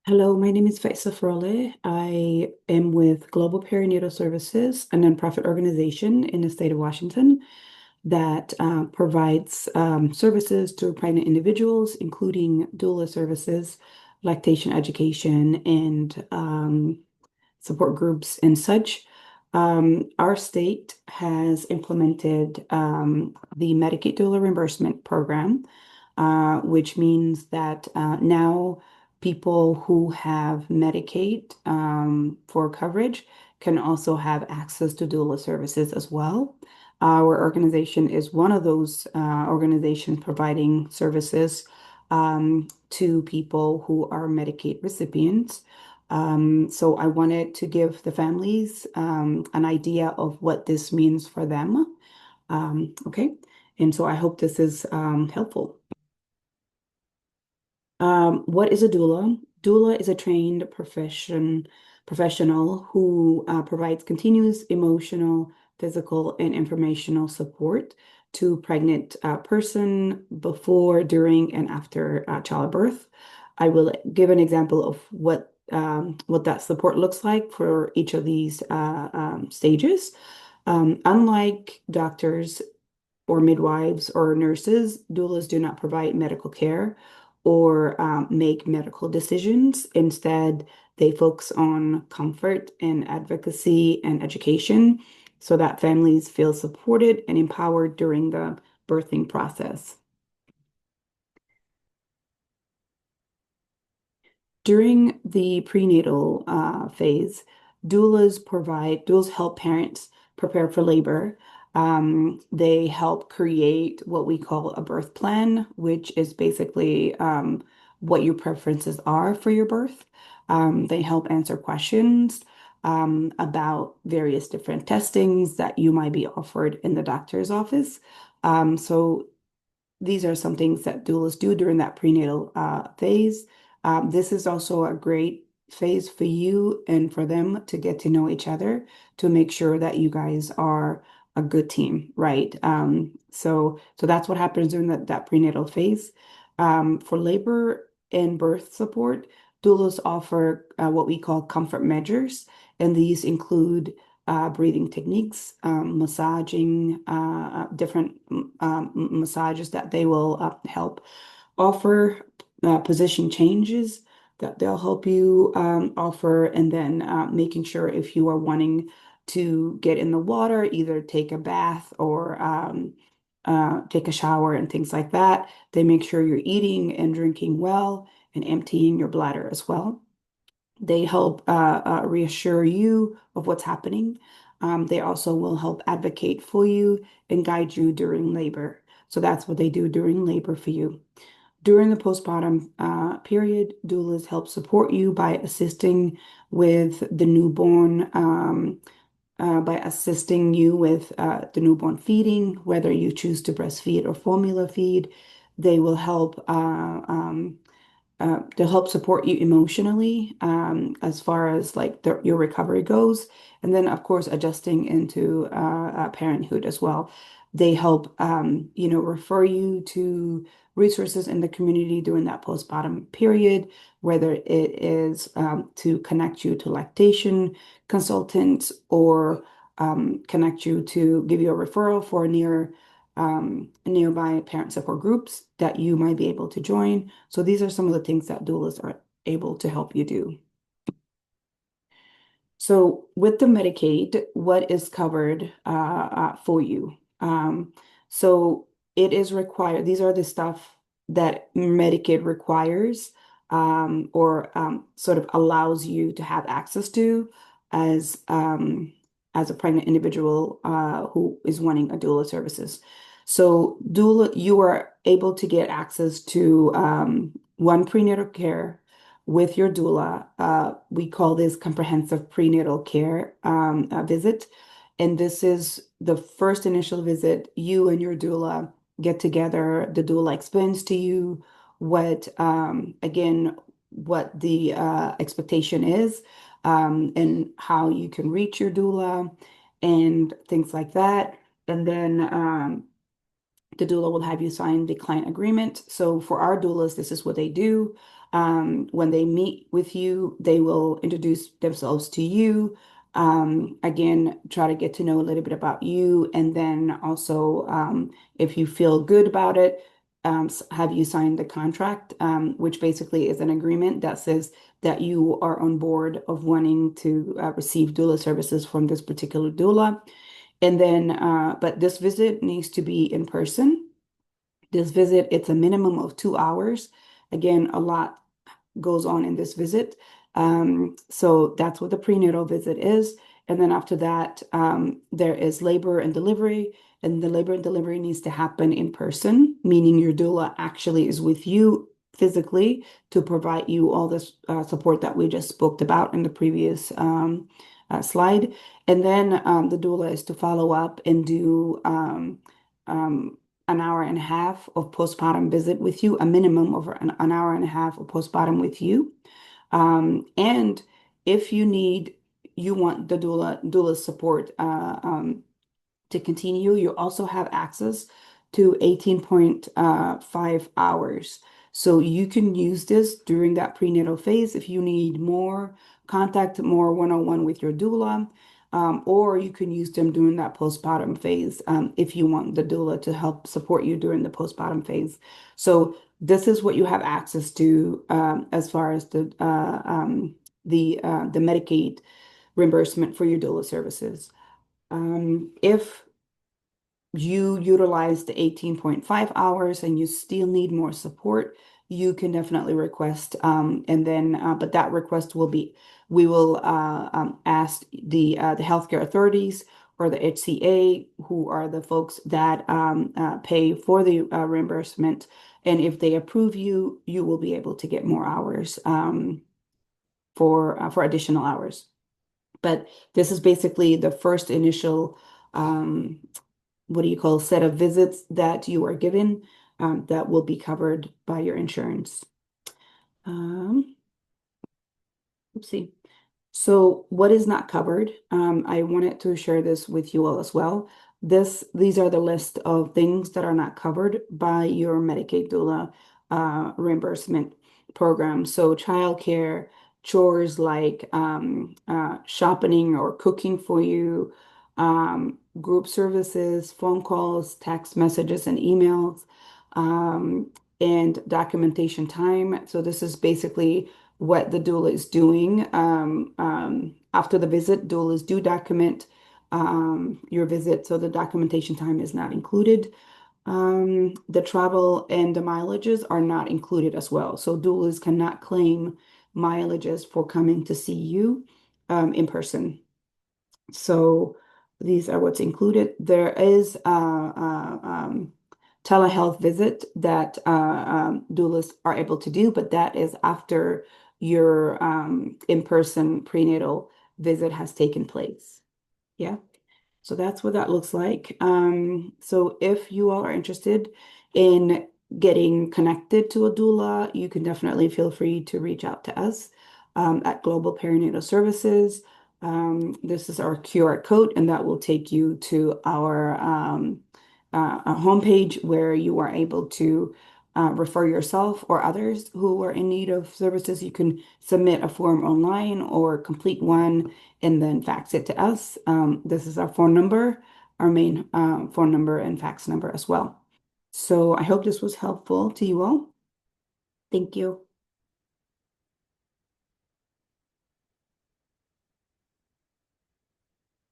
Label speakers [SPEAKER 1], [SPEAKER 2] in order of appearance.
[SPEAKER 1] Hello, my name is Faisa Farole. I am with Global Perinatal Services, a nonprofit organization in the state of Washington that provides services to pregnant individuals, including doula services, lactation education, and support groups and such. Our state has implemented the Medicaid Doula reimbursement program, which means that now people who have Medicaid for coverage can also have access to doula services as well. Our organization is one of those organizations providing services to people who are Medicaid recipients. So I wanted to give the families an idea of what this means for them. Okay, and so I hope this is helpful. What is a doula? Doula is a trained professional who provides continuous emotional, physical, and informational support to pregnant person before, during, and after childbirth. I will give an example of what that support looks like for each of these stages. Unlike doctors or midwives or nurses, doulas do not provide medical care or make medical decisions. Instead, they focus on comfort and advocacy and education so that families feel supported and empowered during the birthing process. During the prenatal phase, doulas help parents prepare for labor. They help create what we call a birth plan, which is basically what your preferences are for your birth. They help answer questions about various different testings that you might be offered in the doctor's office. So these are some things that doulas do during that prenatal phase. This is also a great phase for you and for them to get to know each other to make sure that you guys are a good team, right? So that's what happens during that prenatal phase. For labor and birth support, doulas offer what we call comfort measures, and these include breathing techniques, massaging, different massages that they will help offer, position changes that they'll help you offer, and then making sure if you are wanting to get in the water, either take a bath or take a shower and things like that, they make sure you're eating and drinking well and emptying your bladder as well. They help reassure you of what's happening. They also will help advocate for you and guide you during labor. So that's what they do during labor for you. During the postpartum period, doulas help support you by assisting with the newborn, by assisting you with the newborn feeding, whether you choose to breastfeed or formula feed. They will help to help support you emotionally as far as like your recovery goes. And then, of course, adjusting into parenthood as well. They help, refer you to resources in the community during that postpartum period, whether it is to connect you to lactation consultants or connect you to give you a referral for nearby parent support groups that you might be able to join. So these are some of the things that doulas are able to help you do. So with the Medicaid, what is covered for you? So it is required. These are the stuff that Medicaid requires or sort of allows you to have access to as as a pregnant individual who is wanting a doula services. So doula, you are able to get access to one prenatal care with your doula. We call this comprehensive prenatal care visit. And this is the first initial visit. You and your doula get together. The doula explains to you again, what the expectation is and how you can reach your doula and things like that. And then the doula will have you sign the client agreement. So for our doulas, this is what they do. When they meet with you, they will introduce themselves to you. Again, try to get to know a little bit about you. And then also, if you feel good about it, have you signed the contract, which basically is an agreement that says that you are on board of wanting to receive doula services from this particular doula. And then, but this visit needs to be in person. This visit, it's a minimum of 2 hours. Again, a lot goes on in this visit. So that's what the prenatal visit is. And then after that, there is labor and delivery. And the labor and delivery needs to happen in person, meaning your doula actually is with you physically to provide you all this support that we just spoke about in the previous slide. And then the doula is to follow up and do um, an hour and a half of postpartum visit with you, a minimum of an hour and a half of postpartum with you. And if you want the doula support to continue, you also have access to 18.5 hours. So you can use this during that prenatal phase if you need more contact, more one-on-one with your doula, or you can use them during that postpartum phase if you want the doula to help support you during the postpartum phase. So this is what you have access to as far as the Medicaid reimbursement for your doula services. If you utilize the 18.5 hours and you still need more support, you can definitely request. And then, but that request will be, we will ask the healthcare authorities or the HCA, who are the folks that pay for the reimbursement. And if they approve you, you will be able to get more hours for additional hours. But this is basically the first initial what do you call set of visits that you are given that will be covered by your insurance. Um, Oopsie. So what is not covered? I wanted to share this with you all as well. These are the list of things that are not covered by your Medicaid doula reimbursement program. So childcare, chores like shopping or cooking for you, group services, phone calls, text messages, and emails, and documentation time. So this is basically what the doula is doing. After the visit, doulas do document your visit, so the documentation time is not included. The travel and the mileages are not included as well. So doulas cannot claim mileages for coming to see you in person. So these are what's included. There is telehealth visit that doulas are able to do, but that is after your in-person prenatal visit has taken place. Yeah. So that's what that looks like. So if you all are interested in getting connected to a doula, you can definitely feel free to reach out to us at Global Perinatal Services. This is our QR code, and that will take you to our homepage where you are able to refer yourself or others who are in need of services. You can submit a form online or complete one and then fax it to us. This is our phone number, our main phone number and fax number as well. So I hope this was helpful to you all. Thank you.